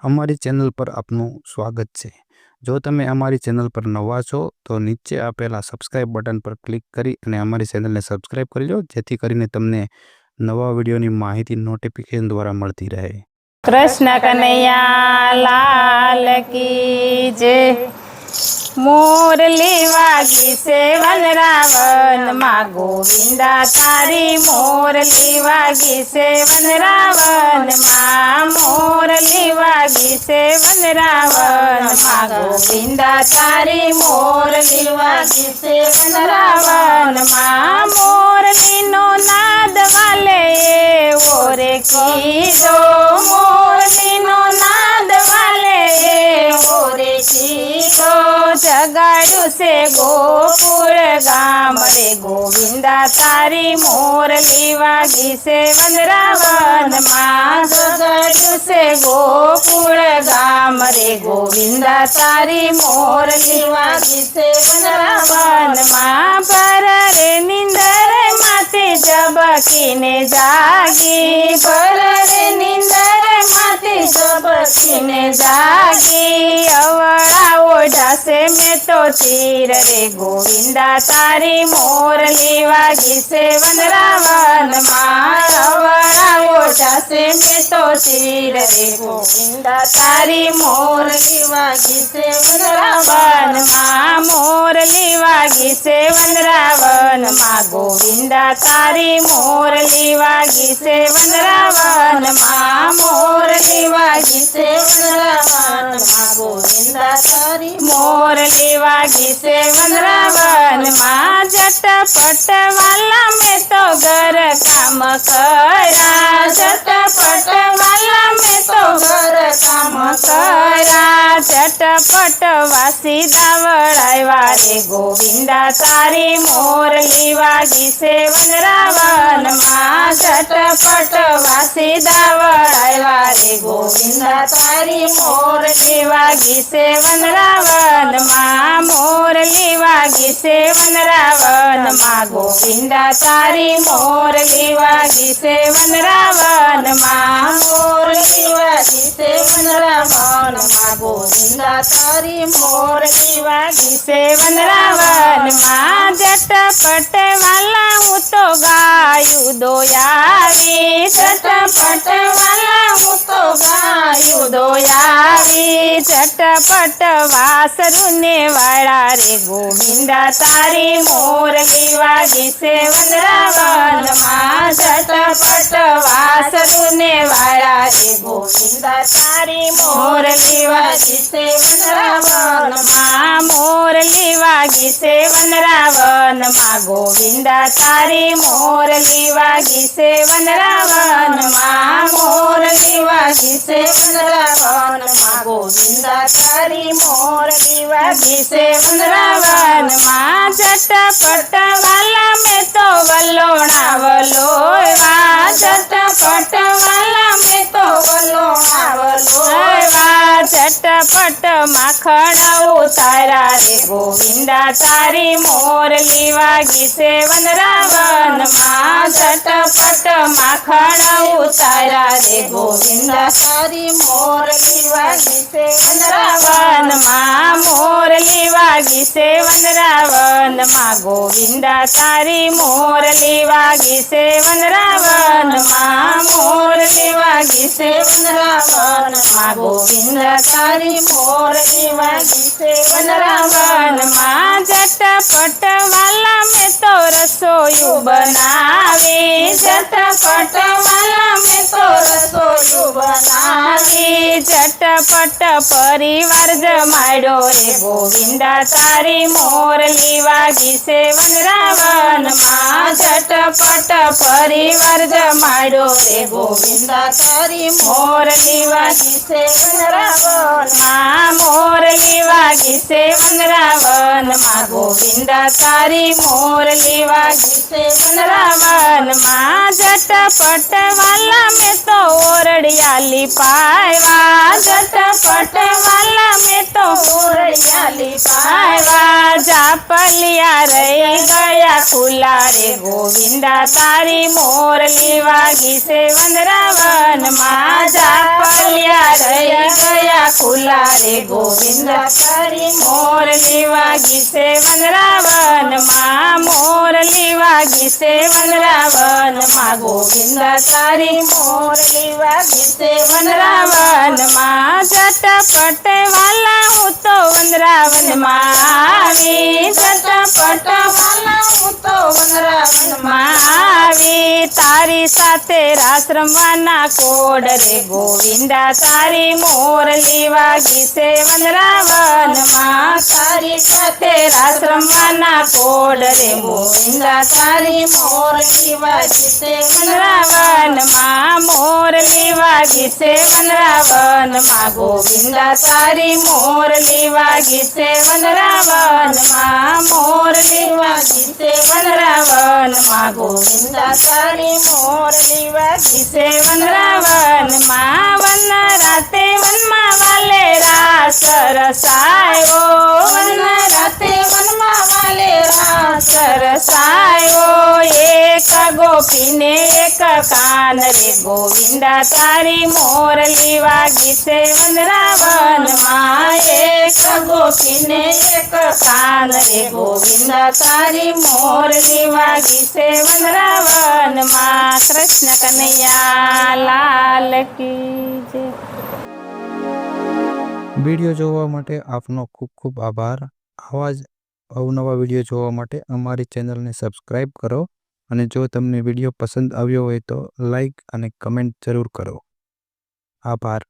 અમારી ચેનલ પર આપનું સ્વાગત છે। જો તમે અમારી ચેનલ પર નવા છો તો નીચે આપેલા સબસ્ક્રાઇબ બટન પર ક્લિક કરી અને અમારી ચેનલને સબસ્ક્રાઇબ કરી લો, જેથી કરીને તમને નવા વિડીયોની માહિતી નોટિફિકેશન દ્વારા મળતી રહે। कृष्ण कन्हैया लाल की जय। मोरली वागी सेवन रावण माँ गोविंदा तारी मोरली वागी सेवन रावण माँ मोरली वागी सेवन रावण माँ गोविंदा तारी मोरली वागी सेवन रावण माँ मोरली नो नाद वाले ओरे की दो मोरली नो नाद वाले ओरे की दो जगाड़ू से गोकुल गाम रे गोविंदा तारी मोरली वागी सेवन रावण माँ जगाड़ू से गोकुल गाम रे गोविंदा तारी मोरली वागी सेवन रावण माँ पर रे निंदर माते जबकीने जागी पर रे निंदर माते जबकीने जागी अवड़ा ओढ़ा से मैं तो तीर रे गोविंदा तारी मोरली वागी सेवन रावण माँ अवड़ा ओढ़ा से मैं तो तीर रे गोविंदा तारी मोरली वागी सेवन रावण माँ मोरली वागी सेवन रावण माँ गोविंदा तारी मोरली वागी सेवन रावण माँ मोरली वागी सेवन रावण माँ गोविंदा तारी मोरली वागी सेवन रावण माँ झटपट वाला में तो घर काम करा झटपट वाला में तो घर काम करा झटपट वासी दावड़ावा रे गोविंदा तारी मोरली वागी सेवन रावण माँ झटपट वासी दावड़ावा रे गोविंदा तारी मोरली वागी सेवन रावण माँ मोरली वागी सेवन रावण माँ गोविंदा तारी मोरली वागी सेवन रावण माँ मोरली वागी सेवन रावण माँ गोविंदा तारी मोरली वागी सेवन रावण माँ झटपट वाला हूँ तो गायु दोयावी झटपट वाला हूँ तो गायु दोयावी झटपट वासरुने वाला रे गोविंदा तारी मोरली वागी सेवन रावण माँ झटपट वासरुने वाला रे गोविंदा तारी मोरली वागी सेवन रावण माँ मोरली वागी सेवन रावण माँ गोविंदा तारी मोरली वागी सेवन रावण माँ मोरली वागी सेवन रावण माँ गोविंदा तारी मोरली वागी सेवन रावण माँ झटपट वाला में तो वलोणा वलोवा झटपट वाला में तो वलोणा वलोवा झटपट माखण उतारा रे गोविंदा तारी मोरली वागी सेवन रावण माँ झटपट माखण उतारा रे गोविंदा तारी मोरली वागी सेवन रावण माँ मोरली वागी सेवन रावण माँ गोविंदा तारी मोरली वागी सेवन रावण माँ मोरली वागी सेवन रावण माँ गोविंदा तारी मोरली वागी सेवन रावण माँ झटपट वाला में तो रसोई बनावे झटपट वाला में तो रसोई बनावे झटपट परिवार जमाड़ो रे गोविंदा तारी मोरली वागी सेवन रावण माँ झटपट परिवार जमाड़ो रे गोविंदा तारी मोरली वागी सेवन रावण माँ मोरली वागी सेवन रावण माँ गोविंदा तारी मोरली वागी सेवन रावण माँ झटपट वाला में तो ओरड़ियाली पायवा झटपट वाला में तो ओरड़ियाली पायवा जापलिया रही गया खुला रे गोविंदा तारी मोरली वागी सेवन रावण माँ जापलिया रही गया ખુલ્લા રે ગોવિંદ તારી મોરલી વાગી છે વનરાવનમાં મોરલી વાગી છે વનરાવનમાં ગોવિંદ તારી મોરલી વાગી છે વનરાવનમાં ઝટપટ વાલા હું તો વનરાવનમાં આવી ઝટપટ વાલા હું તો વનરાવનમાં આવી તારી સાથે રાસ રમવાના કોડ રે ગોવિંદા તારી મોરલી વાગી છે વનરાવનમાં તારી સાથે રાસ રમવાના કોડ રે ગોવિંદા તારી મોરલી વાગી છે વનરાવનમાં મોરલી વાગી છે વનરાવનમાં ગોવિંદા તારી મોરલી વાગી છે વનરાવનમાં મોરલી વાગી છે વનરાવનમાં ગોવિંદા તારી મોરલી વાગી છે વનરાવનમાં વન રાતે વનમાં વાલે રાસ રસાયો વન રાતે વનમાં વાલે રાસ રસાયો એક ગોપીને એક કાન રે ગોવિંદા તારી મોરલી વાગી છે વનરાવનમાં એક ગોપીને એક કાન રે ગોવિંદા તારી મોરલી વાગી છે વનરાવનમાં કૃષ્ણ કનૈયા લાલ કી જય. વિડીયો જોવા માટે આપનો ખૂબ ખૂબ આભાર. આવા જ અવનવા વિડીયો જોવા માટે અમારી ચેનલને સબસ્ક્રાઈબ કરો અને જો તમને વિડીયો પસંદ આવ્યો હોય તો લાઈક અને કમેન્ટ જરૂર કરો. આભાર.